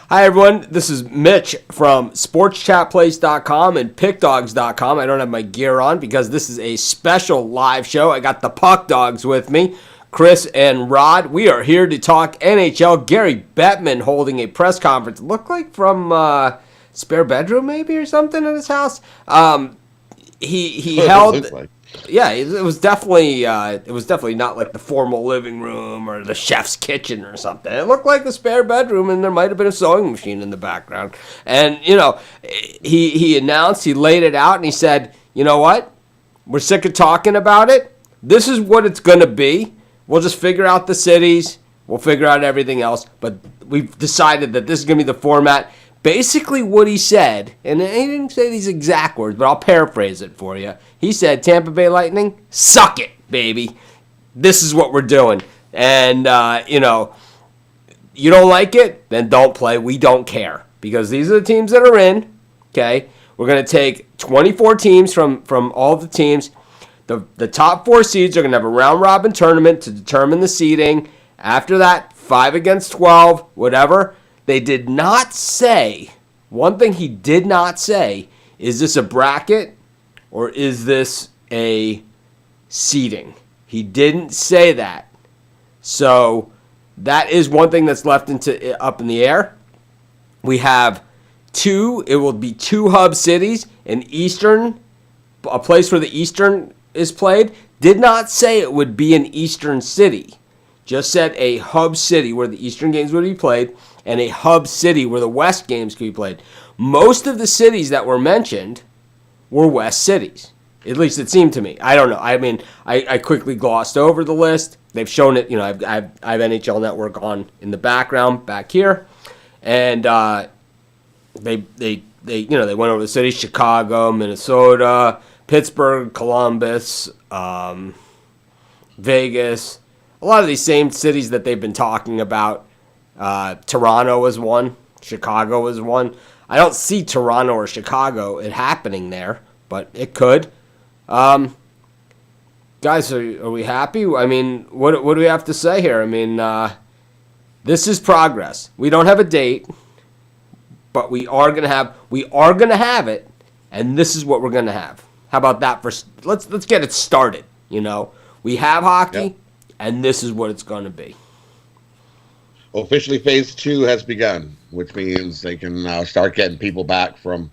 Hi, everyone. This is Mitch from SportsChatPlace.com and PickDogs.com. I don't have my gear on because this is a special live show. I got the Puck Dogs with me, Chris and Rod. We are here to talk NHL. Gary Bettman holding a press conference. Looked like from spare bedroom maybe or something at his house. He held... Yeah, it was definitely not like the formal living room or the chef's kitchen or something. It looked like a spare bedroom, and there might have been a sewing machine in the background. And he announced, he laid it out, and he said, "You know what? We're sick of talking about it. This is what it's going to be. We'll just figure out the cities. We'll figure out everything else. But we've decided that this is going to be the format." Basically what he said, and he didn't say these exact words, but I'll paraphrase it for you. He said, Tampa Bay Lightning, suck it, baby. This is what we're doing. And, you don't like it, then don't play. We don't care. Because these are the teams that are in, okay? We're going to take 24 teams from all the teams. The top 4 seeds are going to have a round-robin tournament to determine the seeding. After that, 5 against 12, whatever. They did not say, one thing he did not say, is this a bracket or is this a seeding? He didn't say that. So that is one thing that's left up in the air. We have it will be 2 hub cities, an Eastern, a place where the Eastern is played. Did not say it would be an Eastern city. Just said a hub city where the Eastern games would be played, and a hub city where the West games could be played. Most of the cities that were mentioned were West cities. At least it seemed to me. I don't know. I mean, I quickly glossed over the list. They've shown it. I have NHL Network on in the background back here, and they went over the cities: Chicago, Minnesota, Pittsburgh, Columbus, Vegas. A lot of these same cities that they've been talking about. Toronto is one. Chicago is one. I don't see Toronto or Chicago happening there, but it could. Guys, are we happy? I mean, what do we have to say here? I mean, this is progress. We don't have a date, but we are gonna have it, and this is what we're gonna have. How about that? Let's get it started. We have hockey. Yep. And this is what it's going to be. Officially, phase 2 has begun, which means they can now start getting people back from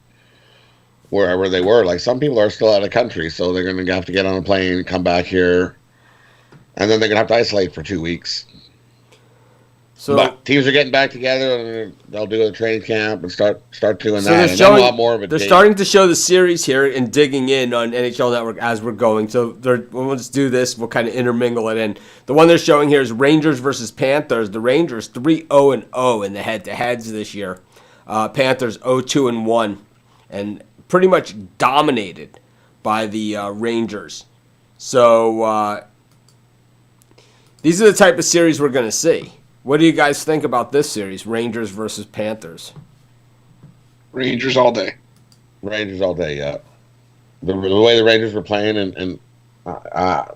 wherever they were. Like, some people are still out of the country, so they're going to have to get on a plane, come back here, and then they're going to have to isolate for 2 weeks. But teams are getting back together, and they'll do a training camp and start doing that. And then we'll have more of a they're date. Starting to show the series here and digging in on NHL Network as we're going. So we'll just do this. We'll kind of intermingle it in. The one they're showing here is Rangers versus Panthers. The Rangers 3-0-0 in the head-to-heads this year. Panthers 0-2-1, and pretty much dominated by the Rangers. So these are the type of series we're going to see. What do you guys think about this series, Rangers versus Panthers? Rangers all day. Rangers all day, yeah. The way the Rangers were playing, and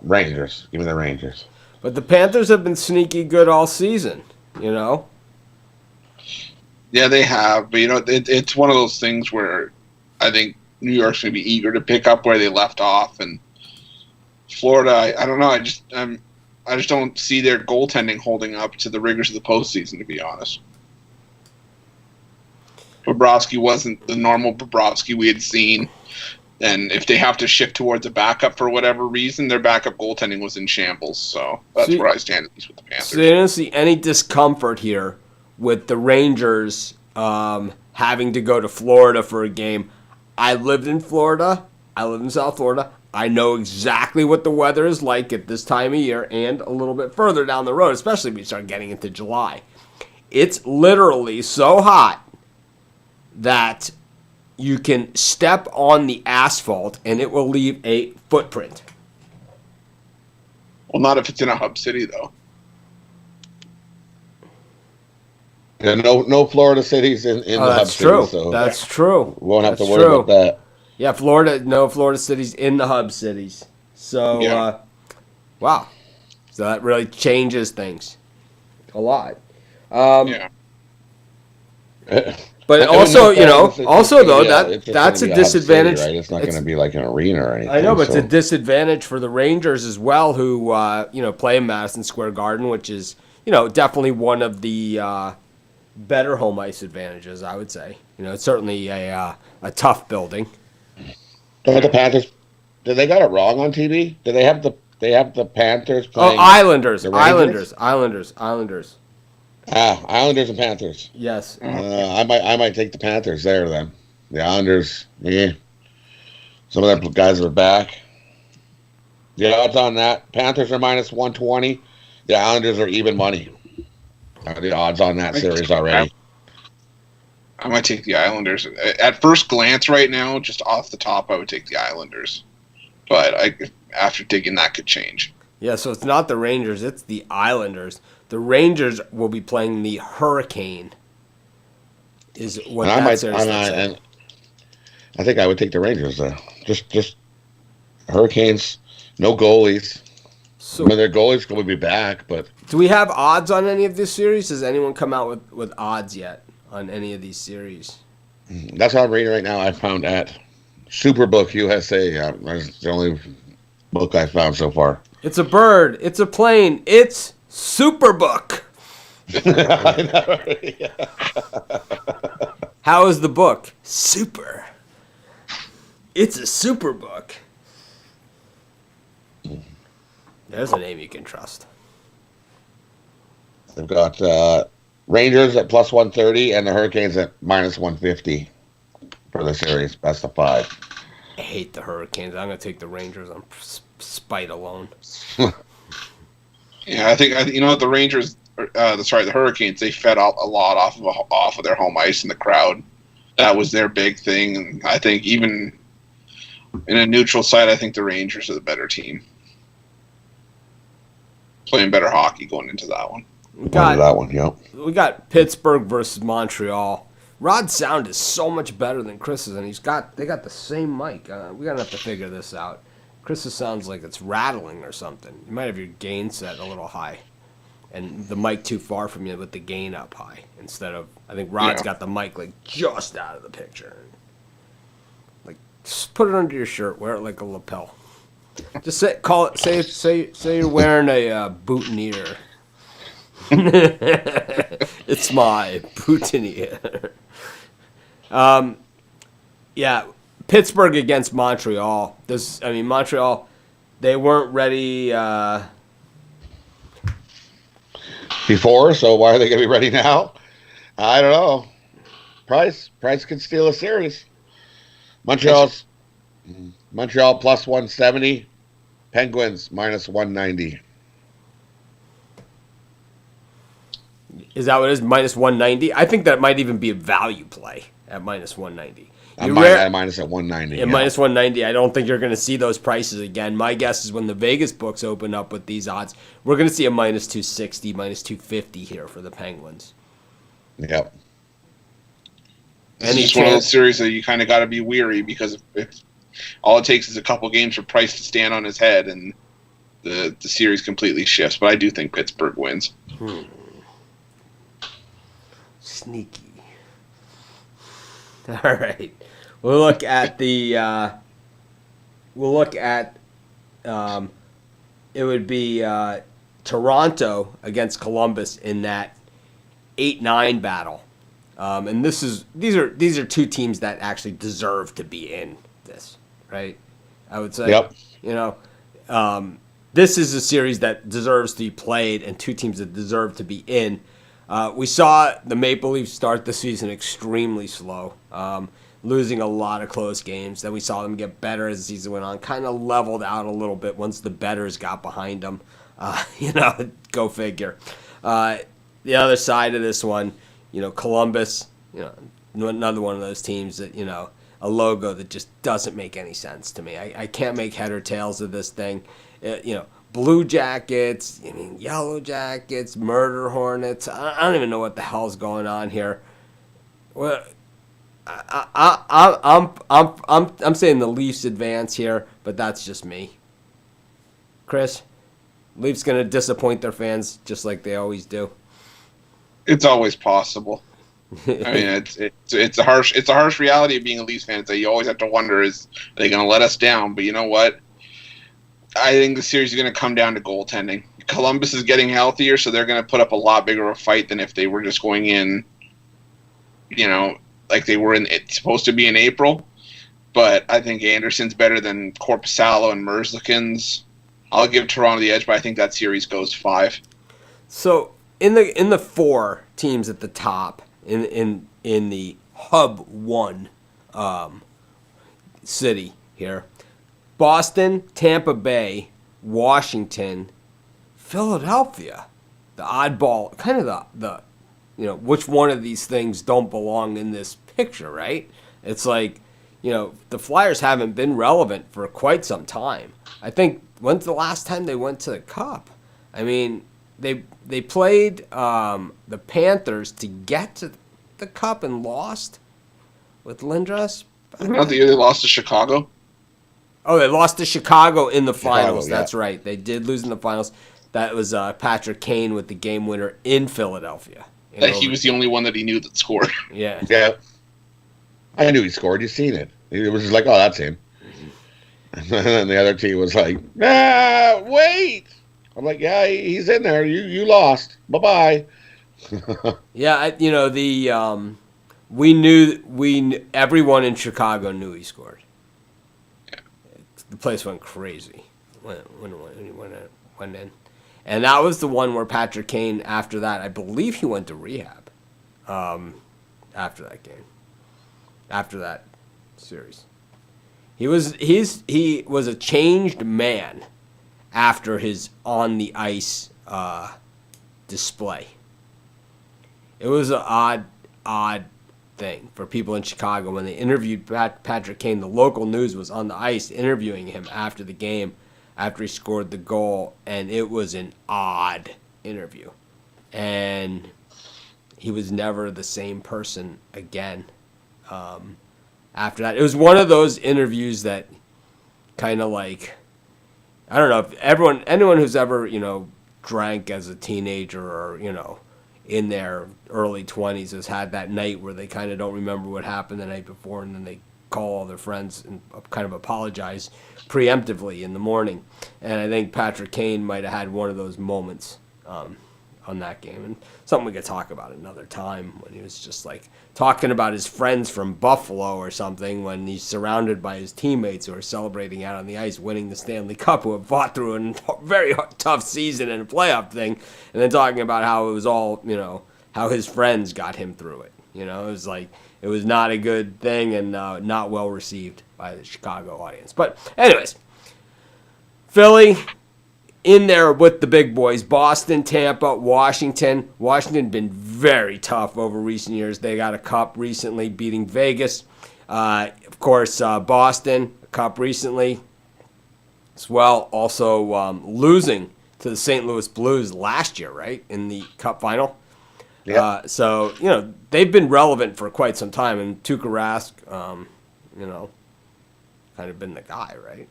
Rangers. Give me the Rangers. But the Panthers have been sneaky good all season, Yeah, they have. But, it's one of those things where I think New York's going to be eager to pick up where they left off. And Florida, I don't know. I just don't see their goaltending holding up to the rigors of the postseason, to be honest. Bobrovsky wasn't the normal Bobrovsky we had seen. And if they have to shift towards a backup for whatever reason, their backup goaltending was in shambles. So that's where I stand, at least with the Panthers. So you don't see any discomfort here with the Rangers having to go to Florida for a game. I lived in Florida. I live in South Florida. I know exactly what the weather is like at this time of year and a little bit further down the road, especially when you start getting into July. It's literally so hot that you can step on the asphalt and it will leave a footprint. Well, not if it's in a hub city, though. Yeah, no Florida cities in the hub true. cities. So that's true. Won't have to worry about that. Yeah, no Florida cities in the hub cities. So, Yeah. Wow. So that really changes things a lot. Yeah. But I mean, also, no fans, also though, it's just that's gonna a be hub city, disadvantage. right? It's not going to be like an arena or anything. I know, but so. it's a disadvantage for the Rangers as well, who play in Madison Square Garden, which is definitely one of the better home ice advantages. I would say. It's certainly a tough building. Don't the Panthers? Did they got it wrong on TV? Did they have the Panthers Oh, playing Islanders, the Rangers? Islanders. Islanders and Panthers. Yes. I might take the Panthers there then. The Islanders, yeah. Some of their guys are back. The odds on that: Panthers are minus 120. The Islanders are even money. The odds on that series already. I might take the Islanders. At first glance, right now, just off the top, I would take the Islanders. But after digging, that could change. Yeah, so it's not the Rangers; it's the Islanders. The Rangers will be playing the Hurricane. Is what that series looks like. And I think I would take the Rangers though. Just Hurricanes, no goalies. So, I mean, their goalies will be back, but do we have odds on any of this series? Has anyone come out with odds yet on any of these series? that's what I'm reading right now. I found at Superbook USA. That's the only book I found so far. It's a bird. It's a plane. It's Superbook. How is the book? Super. It's a Superbook. There's a name you can trust. They've got Rangers at plus 130 and the Hurricanes at minus 150 for the series, best of 5. I hate the Hurricanes. I'm going to take the Rangers on spite alone. Yeah, I think the Rangers. The Hurricanes. They fed a lot off of their home ice and the crowd. That was their big thing. And I think even in a neutral site, I think the Rangers are the better team, playing better hockey going into that one. We got that one, yep. We got Pittsburgh versus Montreal. Rod's sound is so much better than Chris's, and they got the same mic. We're gonna have to figure this out. Chris's sounds like it's rattling or something. You might have your gain set a little high, and the mic too far from you with the gain up high. Instead of, I think Rod's got the mic like just out of the picture. Like, just put it under your shirt. Wear it like a lapel. Just say you're wearing a boutonniere. It's my boutonniere. Yeah, Pittsburgh against Montreal. Montreal, they weren't ready before, so why are they going to be ready now? I don't know. Price could steal a series. Montreal plus 170, Penguins minus 190. Is that what it is? Minus 190? I think that might even be a value play at minus 190. Minus at 190. At minus 190, I don't think you're going to see those prices again. My guess is when the Vegas books open up with these odds, we're going to see a minus 260, minus 250 here for the Penguins. Yep. This is one of those series that you kind of got to be weary because if all it takes is a couple games for Price to stand on his head and the series completely shifts. But I do think Pittsburgh wins. Sneaky. All right. We'll look at it would be Toronto against Columbus in that 8-9 battle. And these are two teams that actually deserve to be in this, right? I would say. Yep. This is a series that deserves to be played and two teams that deserve to be in. We saw the Maple Leafs start the season extremely slow, losing a lot of close games. Then we saw them get better as the season went on, kind of leveled out a little bit once the betters got behind them. Go figure. The other side of this one, Columbus, another one of those teams that, a logo that just doesn't make any sense to me. I can't make head or tails of this thing. Blue Jackets, Yellow Jackets, Murder Hornets. I don't even know what the hell's going on here. Well, I'm saying the Leafs advance here, but that's just me. Chris, Leafs gonna disappoint their fans just like they always do. It's always possible. I mean, it's a harsh reality of being a Leafs fan. It's that you always have to wonder, are they going to let us down? But you know what? I think the series is going to come down to goaltending. Columbus is getting healthier, so they're going to put up a lot bigger of a fight than if they were just going in, like they were it's supposed to be in April. But I think Anderson's better than Korpisalo and Merzlikins. I'll give Toronto the edge, but I think that series goes 5. So in the 4 teams at the top in the Hub 1 city here, Boston, Tampa Bay, Washington, Philadelphia, the oddball, kind of the which one of these things don't belong in this picture, right? It's like, the Flyers haven't been relevant for quite some time. I think, when's the last time they went to the Cup? I mean, they played the Panthers to get to the Cup and lost with Lindros. Not the year they lost to Chicago. Oh, they lost to Chicago in the finals. Chicago, yeah. That's right. They did lose in the finals. That was Patrick Kane with the game winner in Philadelphia. That he was the only one that he knew that scored. Yeah. Yeah. I knew he scored. You seen it. It was just like, oh, that's him. And then the other team was like, wait. I'm like, yeah, he's in there. You lost. Bye-bye. Yeah, everyone in Chicago knew he scored. Yeah. The place went crazy when he went in. And that was the one where Patrick Kane, after that, I believe he went to rehab after that game. After that series. He was a changed man after his on the ice display. It was an odd thing for people in Chicago when they interviewed Patrick Kane. The local news was on the ice interviewing him after the game, after he scored the goal, and it was an odd interview. And he was never the same person again after that. It was one of those interviews that kind of like, I don't know, if anyone who's ever, drank as a teenager or, in their early 20s has had that night where they kind of don't remember what happened the night before, and then they call all their friends and kind of apologize preemptively in the morning. And I think Patrick Kane might have had one of those moments on that game, and something we could talk about another time, when he was just like talking about his friends from Buffalo or something, when he's surrounded by his teammates who are celebrating out on the ice, winning the Stanley Cup, who have fought through a very tough season and a playoff thing, and then talking about how it was all, how his friends got him through it. It was like, it was not a good thing and not well received by the Chicago audience. But anyways, Philly in there with the big boys, Boston, Tampa, Washington. Washington been very tough over recent years. They got a cup recently, beating Vegas. Of course, Boston, a cup recently as well. Also losing to the St. Louis Blues last year, right, in the cup final. Yeah. So, they've been relevant for quite some time. And Tuukka Rask, kind of been the guy, right?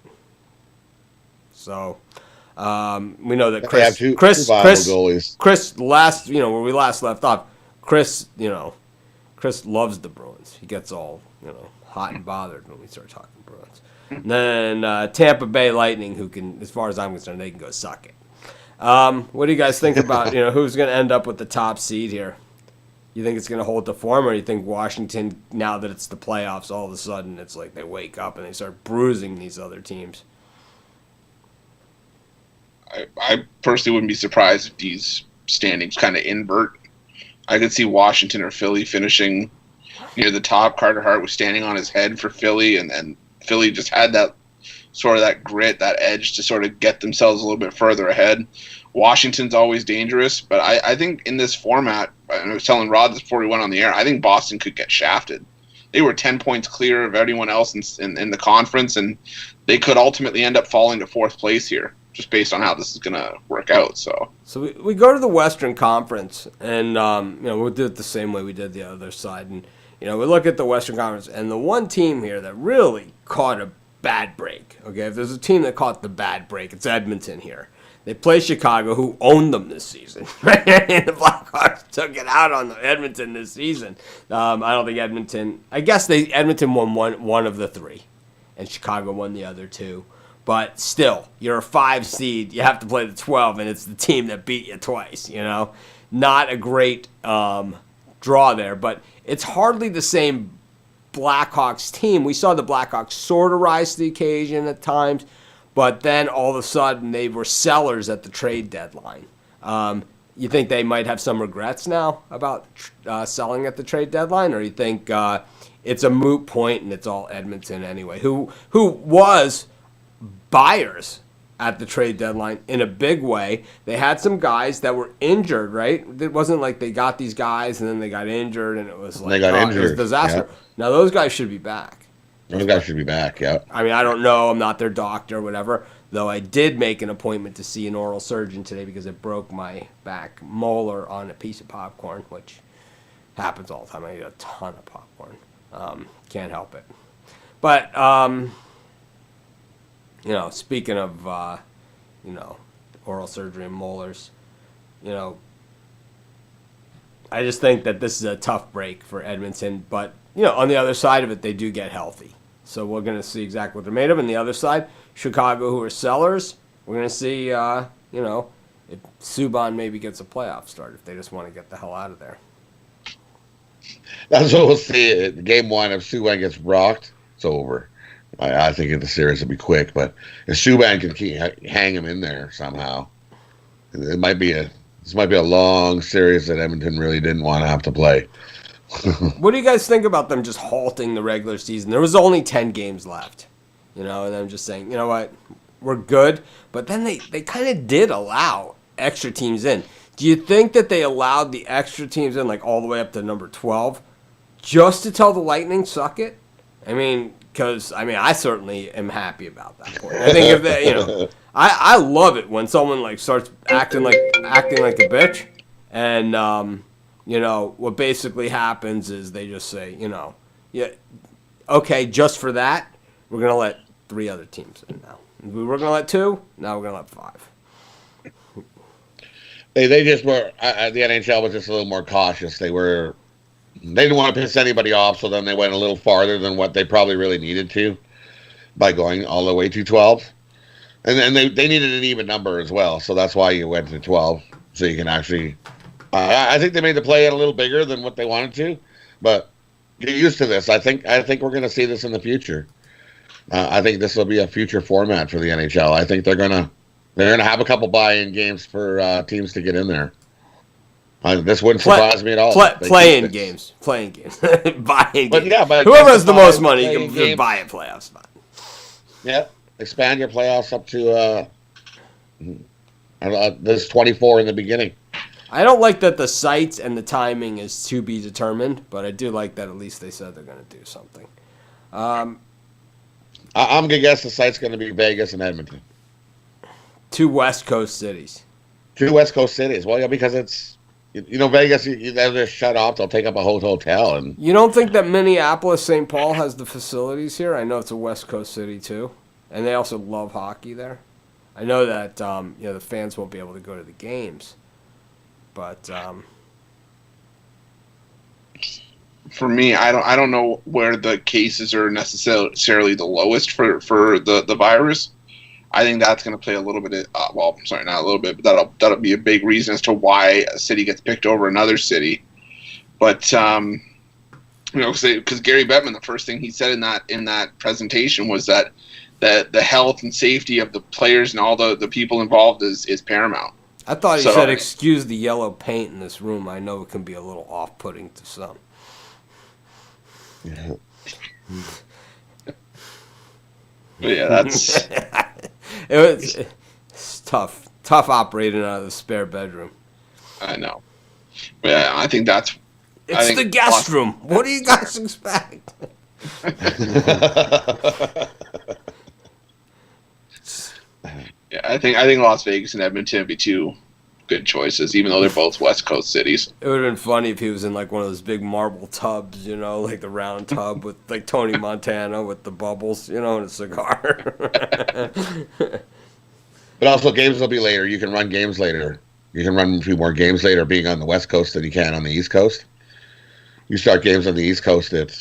So we know that Chris last, where we last left off, Chris loves the Bruins. He gets all, hot and bothered when we start talking Bruins. And then Tampa Bay Lightning, who can, as far as I'm concerned, they can go suck it. What do you guys think about, who's going to end up with the top seed here? You think it's going to hold the form, or you think Washington, now that it's the playoffs, all of a sudden it's like they wake up and they start bruising these other teams? I personally wouldn't be surprised if these standings kind of invert. I could see Washington or Philly finishing near the top. Carter Hart was standing on his head for Philly, and then Philly just had that sort of that grit, that edge to sort of get themselves a little bit further ahead. Washington's always dangerous, but I think in this format, and I was telling Rod this before we went on the air, I think Boston could get shafted. They were 10 points clear of everyone else in the conference, and they could ultimately end up falling to fourth place here, just based on how this is going to work out. So we go to the Western Conference, and we'll do it the same way we did the other side. And we look at the Western Conference, and the one team here that really caught a bad break. Okay, if there's a team that caught the bad break, it's Edmonton here. They play Chicago, who owned them this season. The Blackhawks took it out on Edmonton this season. I don't think Edmonton. I guess Edmonton won one of the 3, and Chicago won the other 2. But still, you're a 5 seed. You have to play the 12, and it's the team that beat you twice. Not a great draw there, but it's hardly the same Blackhawks team. We saw the Blackhawks sort of rise to the occasion at times. But then all of a sudden they were sellers at the trade deadline. You think they might have some regrets now about selling at the trade deadline, or you think it's a moot point and it's all Edmonton anyway? Who was buyers at the trade deadline in a big way? They had some guys that were injured, right? It wasn't like they got these guys and then they got injured and it was like it was a disaster. Yep. Now those guys should be back. Those guys should be back, yeah. I mean, I don't know. I'm not their doctor or whatever, though I did make an appointment to see an oral surgeon today because it broke my back molar on a piece of popcorn, which happens all the time. I eat a ton of popcorn. Can't help it. But, speaking of, oral surgery and molars, I just think that this is a tough break for Edmonton, but, on the other side of it, they do get healthy. So we're going to see exactly what they're made of. And the other side, Chicago, who are sellers, we're going to see, if Subban maybe gets a playoff start, if they just want to get the hell out of there. That's what we'll see. Game 1, if Subban gets rocked, it's over. I think the series will be quick, but if Subban can hang him in there somehow, this might be a long series that Edmonton really didn't want to have to play. What do you guys think about them just halting the regular season? There was only 10 games left, and I'm just saying, you know what, we're good. But then they kind of did allow extra teams in. Do you think that they allowed the extra teams in, like all the way up to number 12, just to tell the Lightning suck it? Because I certainly am happy about that point. I think if they, I love it when someone like starts acting like a bitch, and what basically happens is they just say, yeah, okay, just for that, we're going to let 3 other teams in now. We were going to let 2, now we're going to let 5. They just were, the NHL was just a little more cautious. They didn't want to piss anybody off, so then they went a little farther than what they probably really needed to by going all the way to 12. And then they needed an even number as well, so that's why you went to 12, so you can actually... I think they made the play a little bigger than what they wanted to, but get used to this. I think we're going to see this in the future. I think this will be a future format for the NHL. I think they're gonna have a couple buy-in games for teams to get in there. This wouldn't surprise me at all. Playing games, buying games. But yeah, but whoever has the most money, you can buy a playoff spot. Yeah, expand your playoffs up to there's 24 in the beginning. I don't like that the sites and the timing is to be determined, but I do like that at least they said they're going to do something. I'm going to guess the site's going to be Vegas and Edmonton. 2 West Coast cities. 2 West Coast cities. Well, yeah, because it's, Vegas, they'll just shut off. They'll take up a whole hotel. And you don't think that Minneapolis, St. Paul has the facilities here? I know it's a West Coast city, too. And they also love hockey there. I know that, the fans won't be able to go to the games. But for me, I don't know where the cases are necessarily the lowest for the virus. I think that's going to play a little bit. Not a little bit, but that'll be a big reason as to why a city gets picked over another city. But because Gary Bettman, the first thing he said in that presentation was that the health and safety of the players and all the people involved is paramount. I thought he said, excuse the yellow paint in this room. I know it can be a little off-putting to some. Yeah. Yeah, that's... It's tough. Tough operating out of the spare bedroom. I know. Yeah, I think that's... It's the guest room. What do you guys expect? Yeah, I think Las Vegas and Edmonton would be 2 good choices, even though they're both West Coast cities. It would have been funny if he was in like one of those big marble tubs, like the round tub with like Tony Montana with the bubbles, and a cigar. But also, games will be later. You can run games later. You can run a few more games later being on the West Coast than you can on the East Coast. You start games on the East Coast at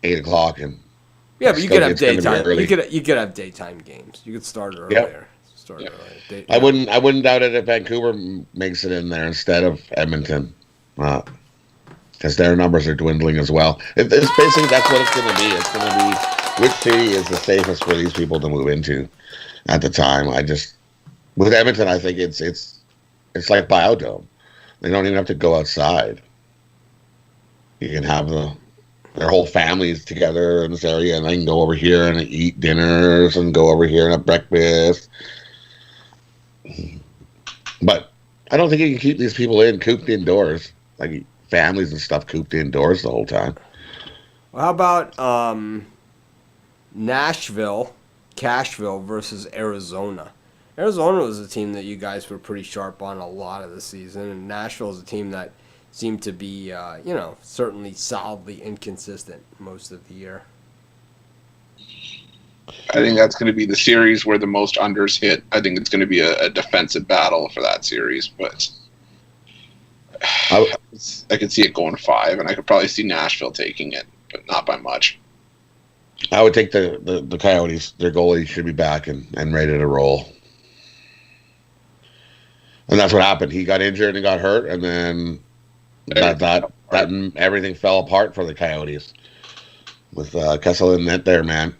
8 o'clock, and Yeah, but you could have it's gonna be daytime. early. You could have daytime games. You could start earlier. Yep. Start Yep. earlier. I wouldn't doubt it if Vancouver makes it in there instead of Edmonton, because their numbers are dwindling as well. It's basically that's what it's going to be. It's going to be which city is the safest for these people to move into at the time. With Edmonton, I think it's like Biodome. They don't even have to go outside. You can have their whole families together in this area, and they can go over here and eat dinners and go over here and have breakfast. But I don't think you can keep these people cooped indoors, like families and stuff cooped indoors the whole time. Well, how about Cashville versus Arizona? Arizona was a team that you guys were pretty sharp on a lot of the season, and Nashville is a team that seemed to be, certainly solidly inconsistent most of the year. I think that's going to be the series where the most unders hit. I think it's going to be a defensive battle for that series, but I could see it going 5, and I could probably see Nashville taking it, but not by much. I would take the Coyotes. Their goalie should be back and ready to roll. And that's what happened. He got injured and got hurt, and then that everything fell apart for the Coyotes with Kessel in net there, man.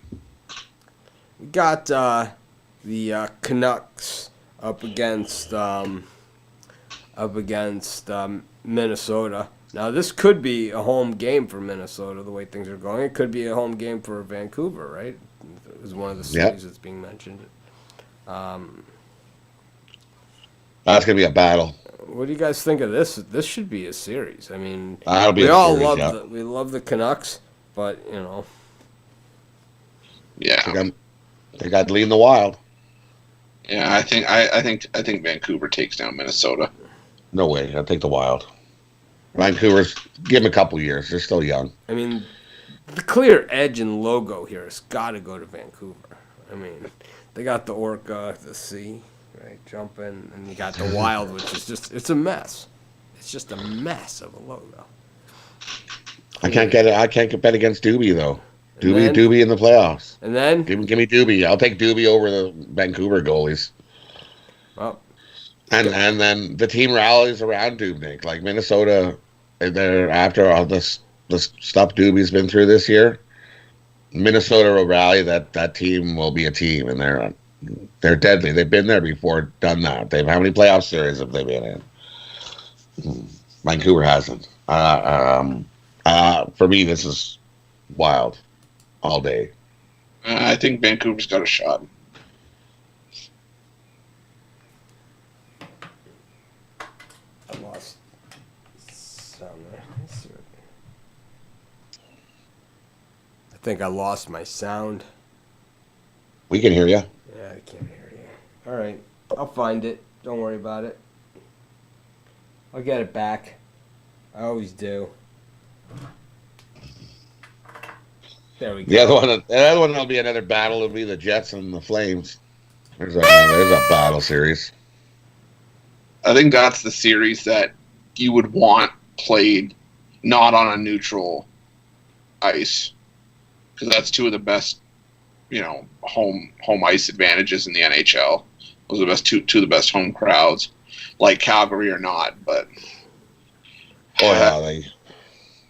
We got the Canucks up against Minnesota. Now this could be a home game for Minnesota the way things are going. It could be a home game for Vancouver, right? It was one of the series that's being mentioned. That's gonna be a battle. What do you guys think of this? This should be a series. I mean, That'll be we a all series, we love the Canucks, but Yeah, they got to lead in the Wild. yeah. I think Vancouver takes down Minnesota. No way. I'll take the Wild. Vancouver's give them a couple years. They're still young. I mean, the clear edge and logo here has got to go to Vancouver. I mean, they got the Orca, the sea, right, jumping, and you got the Wild, which is it's a mess. It's just a mess of a logo. I can't get it. I can't bet against Doobie though. then- Doobie in the playoffs. And then, Give me Doobie. I'll take Doobie over the Vancouver goalies. well, And then the team rallies around Dubnyk. Like Minnesota, they're after all this stuff Doobie's been through this year. Minnesota will rally. That team will be a team, and they're deadly. They've been there before, done that. How many playoff series have they been in? Vancouver hasn't. For me, this is Wild all day. I think Vancouver's got a shot. I lost sound there. Let's see what- I think I lost my sound. We can hear you. Yeah, I can't hear you. All right, I'll find it. Don't worry about it. I'll get it back. I always do. There we go. The other one will be another battle. It'll be the Jets and the Flames. There's a battle series. I think that's the series that you would want played not on a neutral ice, because that's two of the best, home ice advantages in the NHL. Those are the best two of the best home crowds, like Calgary or not. But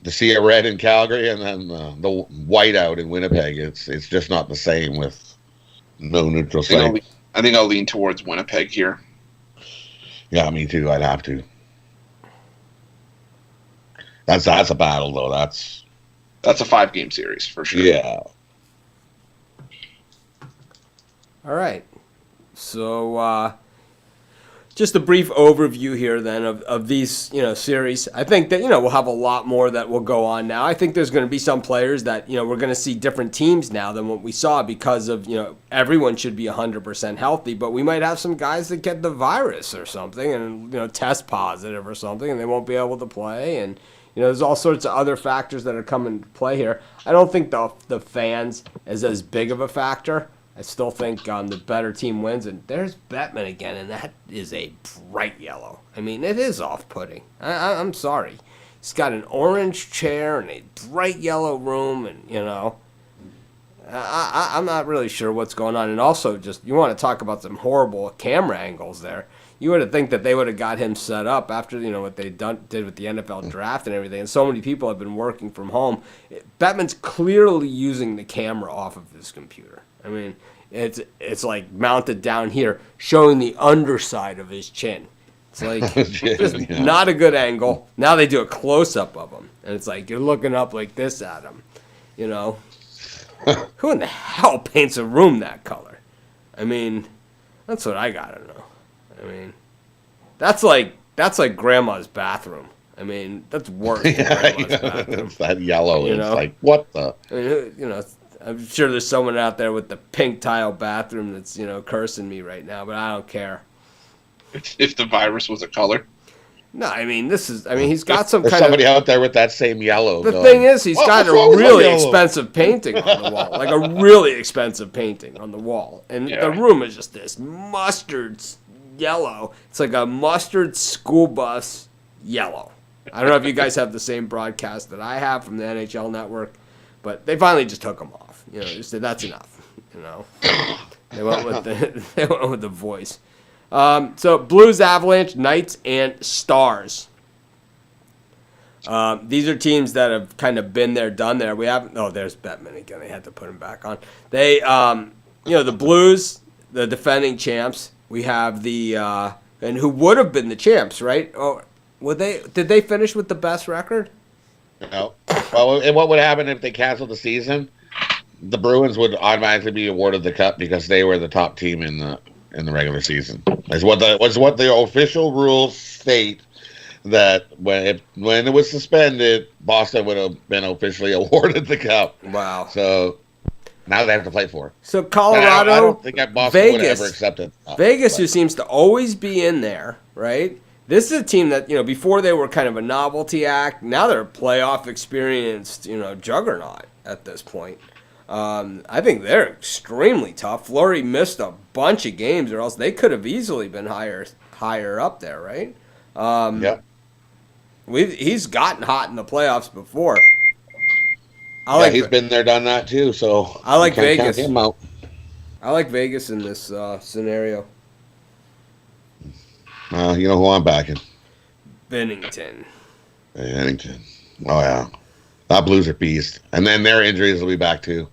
To see a red in Calgary and then the white out in Winnipeg, it's just not the same with no neutral site. I think I'll lean towards Winnipeg here. Yeah, me too. I'd have to. That's a battle though. That's a 5-game series for sure. Yeah. All right. So, just a brief overview here then of these, series. I think that, we'll have a lot more that will go on now. I think there's going to be some players that, we're going to see different teams now than what we saw because of, everyone should be 100% healthy, but we might have some guys that get the virus or something and, test positive or something and they won't be able to play. And, there's all sorts of other factors that are coming to play here. I don't think the fans is as big of a factor. I still think the better team wins. And there's Bettman again, and that is a bright yellow. I mean, it is off-putting. I'm sorry. He's got an orange chair and a bright yellow room, and, you know, I'm not really sure what's going on. And also, just, you want to talk about some horrible camera angles there. You would have think that they would have got him set up after, you know, what they did with the NFL draft and everything. And so many people have been working from home. Bettman's clearly using the camera off of his computer. I mean, it's like mounted down here, showing the underside of his chin. It's like just not a good angle. Now they do a close-up of him, and it's like you're looking up like this at him. You know, who in the hell paints a room that color? I mean, that's what I gotta know. I mean, that's like grandma's bathroom. I mean, that's worse than grandma's bathroom. It's that yellow. It's like, what the? I mean, you know, I'm sure there's someone out there with the pink tile bathroom that's, you know, cursing me right now, but I don't care. If the virus was a color. No, I mean, he's got some There's kind somebody of... out there with that same yellow. The thing is, he's got a really expensive painting on the wall. Like a really expensive painting on the wall. And the room is just this mustard yellow. It's like a mustard school bus yellow. I don't know if you guys have the same broadcast that I have from the NHL Network, but they finally just took them off. You know, they said that's enough. You know, they went with the voice. So Blues, Avalanche, Knights, and Stars. These are teams that have kind of been there, done there. We haven't. Oh, there's Bettman again. They had to put him back on. They, you know, the Blues, the defending champs. We have the and who would have been the champs, right? Oh, did they finish with the best record? No. Well, and what would happen if they canceled the season? The Bruins would automatically be awarded the cup because they were the top team in the regular season. Is what the official rules state, that when it was suspended, Boston would have been officially awarded the cup. Wow. So now they have to play for it. So Colorado, I don't think that Boston would have ever accepted Vegas, who seems to always be in there, right? This is a team that, you know, before they were kind of a novelty act. Now they're a playoff experienced, you know, juggernaut at this point. I think they're extremely tough. Fleury missed a bunch of games, or else they could have easily been higher up there, right? Yeah. He's gotten hot in the playoffs before. He's been there, done that too. So I like Vegas. Count him out. I like Vegas in this scenario. You know who I'm backing? Bennington. Bennington. Oh yeah, that Blues are beast, and then their injuries will be back too.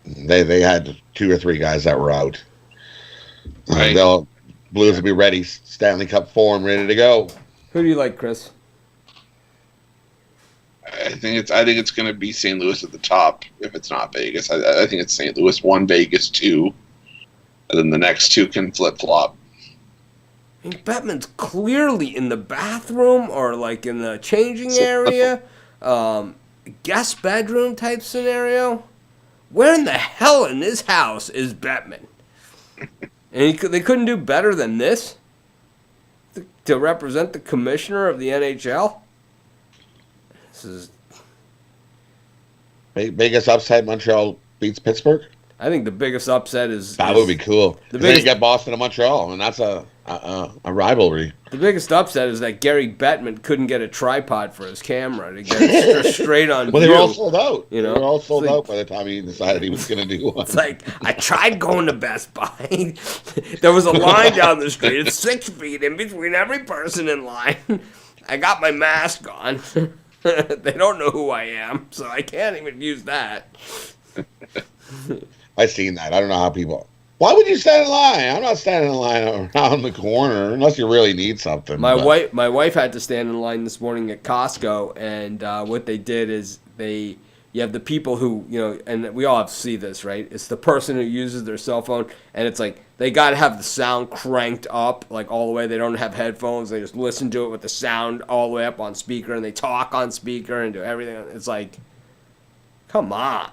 They had 2 or 3 guys that were out. Right. Blues will be ready, Stanley Cup form, ready to go. Who do you like, Chris? I think it's going to be St. Louis at the top if it's not Vegas. I think it's St. Louis 1, Vegas 2, and then the next 2 can flip flop. I mean, Bettman's clearly in the bathroom or like in the changing area, guest bedroom type scenario. Where in the hell in this house is Bettman? And they couldn't do better than this to represent the commissioner of the NHL. This is Vegas upside. Montreal beats Pittsburgh. I think the biggest upset is that would be cool. They get Boston and Montreal, and that's a rivalry. The biggest upset is that Gary Bettman couldn't get a tripod for his camera to get it straight on. Well, they were all sold out. You know, they were all sold out by the time he decided he was going to do one. It's like, I tried going to Best Buy. There was a line down the street. It's 6 feet in between every person in line. I got my mask on. They don't know who I am, so I can't even use that. I've seen that. I don't know how people... Why would you stand in line? I'm not standing in line around the corner unless you really need something. My wife had to stand in line this morning at Costco, and what they did is you have the people who, you know, and we all see this, right? It's the person who uses their cell phone, and it's like they got to have the sound cranked up like all the way. They don't have headphones. They just listen to it with the sound all the way up on speaker, and they talk on speaker and do everything. It's like, come on.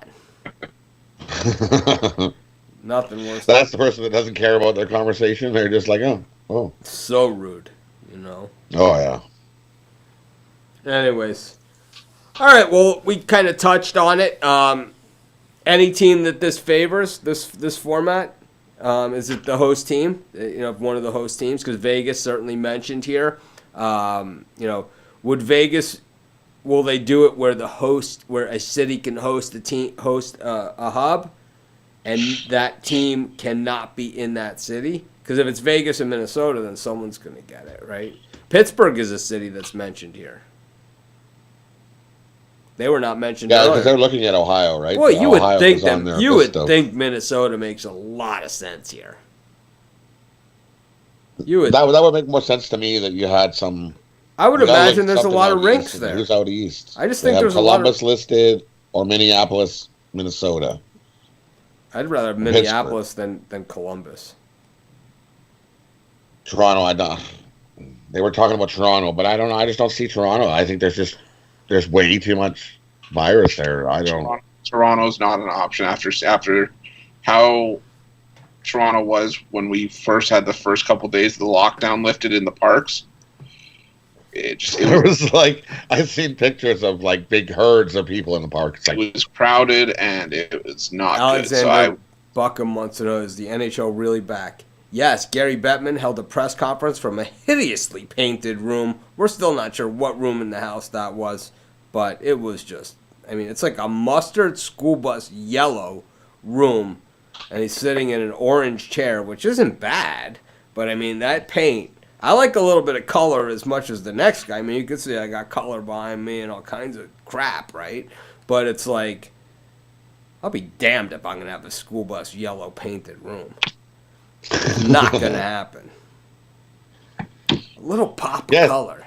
Nothing worse. That's the person that doesn't care about their conversation. They're just like, oh. So rude, you know. Oh, yeah. Anyways. All right, well, we kind of touched on it. Any team that this favors, this format, is it the host team? One of the host teams, because Vegas certainly mentioned here. Would Vegas? Will they do it where where a city can host a hub, and that team cannot be in that city? Because if it's Vegas and Minnesota, then someone's going to get it, right? Pittsburgh is a city that's mentioned here. They were not mentioned. Yeah, because they're looking at Ohio, right? Well, you would think Minnesota makes a lot of sense here. That would make more sense to me that you had some. I would imagine there's a lot of rinks there. Who's out east? I just think there's Columbus listed or Minneapolis, Minnesota. I'd rather have Minneapolis than Columbus. Toronto, I don't. They were talking about Toronto, but I don't know. I just don't see Toronto. I think there's way too much virus there. I don't. Toronto's not an option after how Toronto was when we first had the first couple days of the lockdown lifted in the parks. It was like I've seen pictures of like big herds of people in the park. It was crowded and it was not Alexander Buckham wants to know, is the NHL really back? Yes, Gary Bettman held a press conference from a hideously painted room. We're still not sure what room in the house that was, but it was just, it's like a mustard school bus yellow room, and he's sitting in an orange chair, which isn't bad, but that paint. I like a little bit of color as much as the next guy. You can see I got color behind me and all kinds of crap, right? But it's like, I'll be damned if I'm going to have a school bus yellow painted room. It's not going to happen. A little pop of color.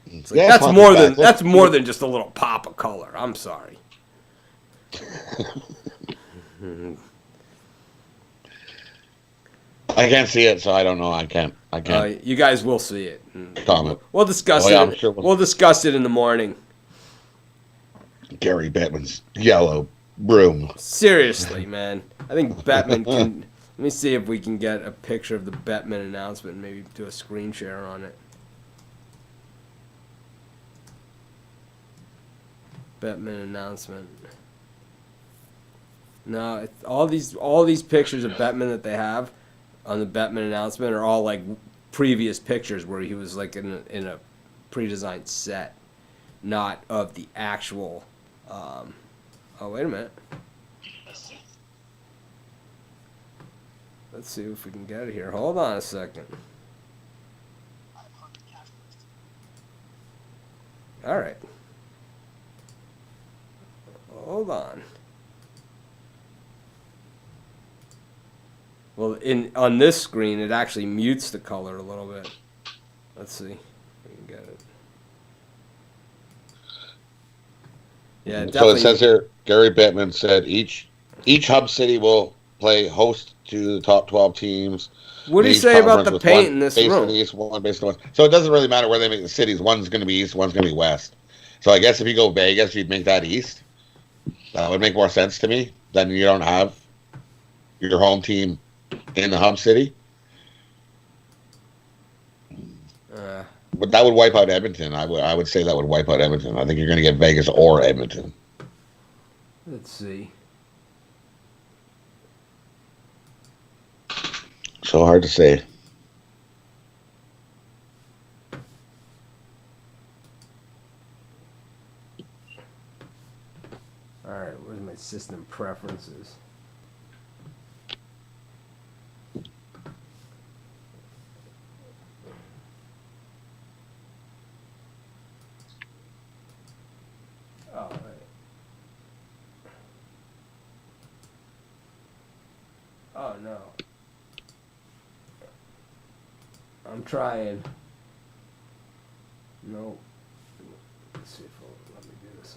It's like, that's more than just a little pop of color. I'm sorry. I can't see it, so I don't know. I can't. You guys will see it. Comment. We'll discuss it. I'm sure we'll discuss it in the morning. Gary Bettman's yellow room. Seriously, man. I think Bettman can. Let me see if we can get a picture of the Bettman announcement and maybe do a screen share on it. Bettman announcement. No, all these pictures of Bettman that they have on the Bettman announcement are all like previous pictures where he was like in a pre-designed set, not of the actual. Oh, wait a minute. Let's see if we can get it here. Hold on a second. All right. Hold on. Well, on this screen, it actually mutes the color a little bit. Let's see if we can get it. Yeah, so it says here, Gary Bettman said each hub city will play host to the top 12 teams. What do you say about the paint in this room? One based in the west. So it doesn't really matter where they make the cities. One's going to be east, one's going to be west. So I guess if you go Vegas, you'd make that east. That would make more sense to me. Then you don't have your home team in the hub city. But that would wipe out Edmonton. I would say that would wipe out Edmonton. I think you're going to get Vegas or Edmonton. Let's see. So hard to say. All right, where's my system preferences? Oh, right. Oh no. I'm trying. Nope. Let's see if it'll let me do this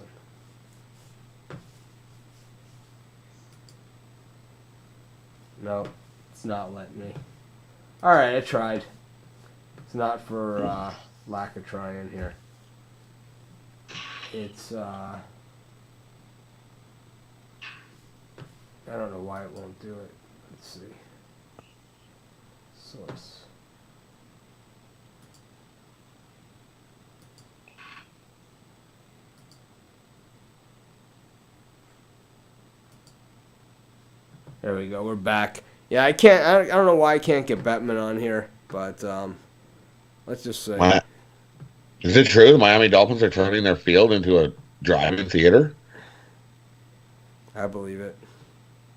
one. No, it's not letting me. Alright, I tried. It's not for lack of trying here. It's I don't know why it won't do it. Let's see. Source. There we go. We're back. Yeah, I can't. I don't know why I can't get Bettman on here, but let's just say. Is it true the Miami Dolphins are turning their field into a drive-in theater? I believe it.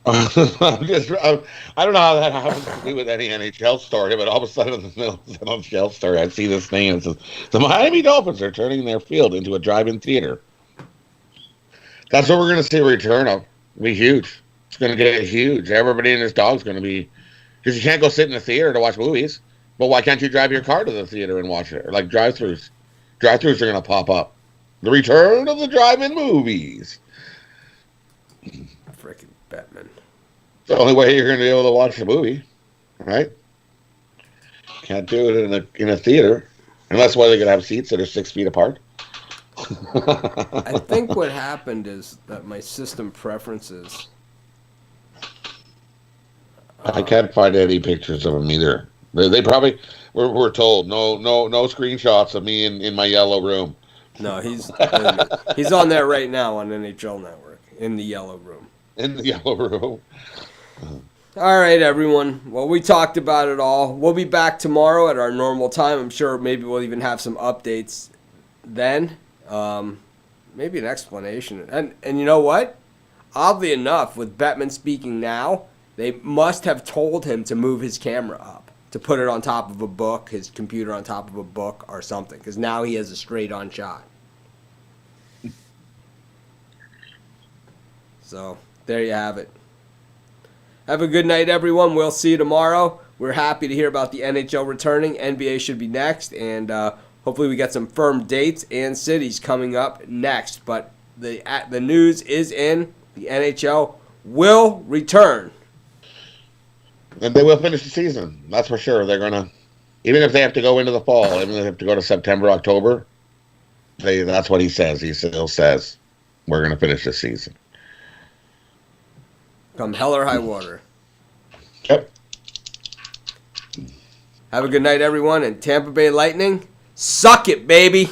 I don't know how that happens to do with any NHL story, but all of a sudden in the middle of the NHL story, I see this thing and it says, the Miami Dolphins are turning their field into a drive-in theater. That's what we're going to see a return of. It'll be huge. It's going to get huge. Everybody and his dog's going to be... Because you can't go sit in the theater to watch movies. But why can't you drive your car to the theater and watch it? Or like drive-thrus. Drive-thrus are going to pop up. The return of the drive-in movies. Freaking Bettman. It's the only way you're going to be able to watch the movie, right? Can't do it in a theater, unless they're going to have seats that are 6 feet apart. I think what happened is that my system preferences. I can't find any pictures of him either. They probably were told no screenshots of me in my yellow room. No, he's on there right now on NHL Network in the yellow room. In the yellow room. All right, everyone. Well, we talked about it all. We'll be back tomorrow at our normal time. I'm sure maybe we'll even have some updates then. Maybe an explanation. And you know what? Oddly enough, with Bettman speaking now, they must have told him to move his camera up, to put it on top of a book, his computer on top of a book or something, because now he has a straight-on shot. So, there you have it. Have a good night, everyone. We'll see you tomorrow. We're happy to hear about the NHL returning. NBA should be next, and hopefully we get some firm dates and cities coming up next. But the news is in. The NHL will return. And they will finish the season. That's for sure. They're going to, even if they have to go into the fall, even if they have to go to September, October, that's what he says. He still says, we're going to finish the season. Come hell or high water. Yep. Have a good night, everyone. And Tampa Bay Lightning, suck it, baby.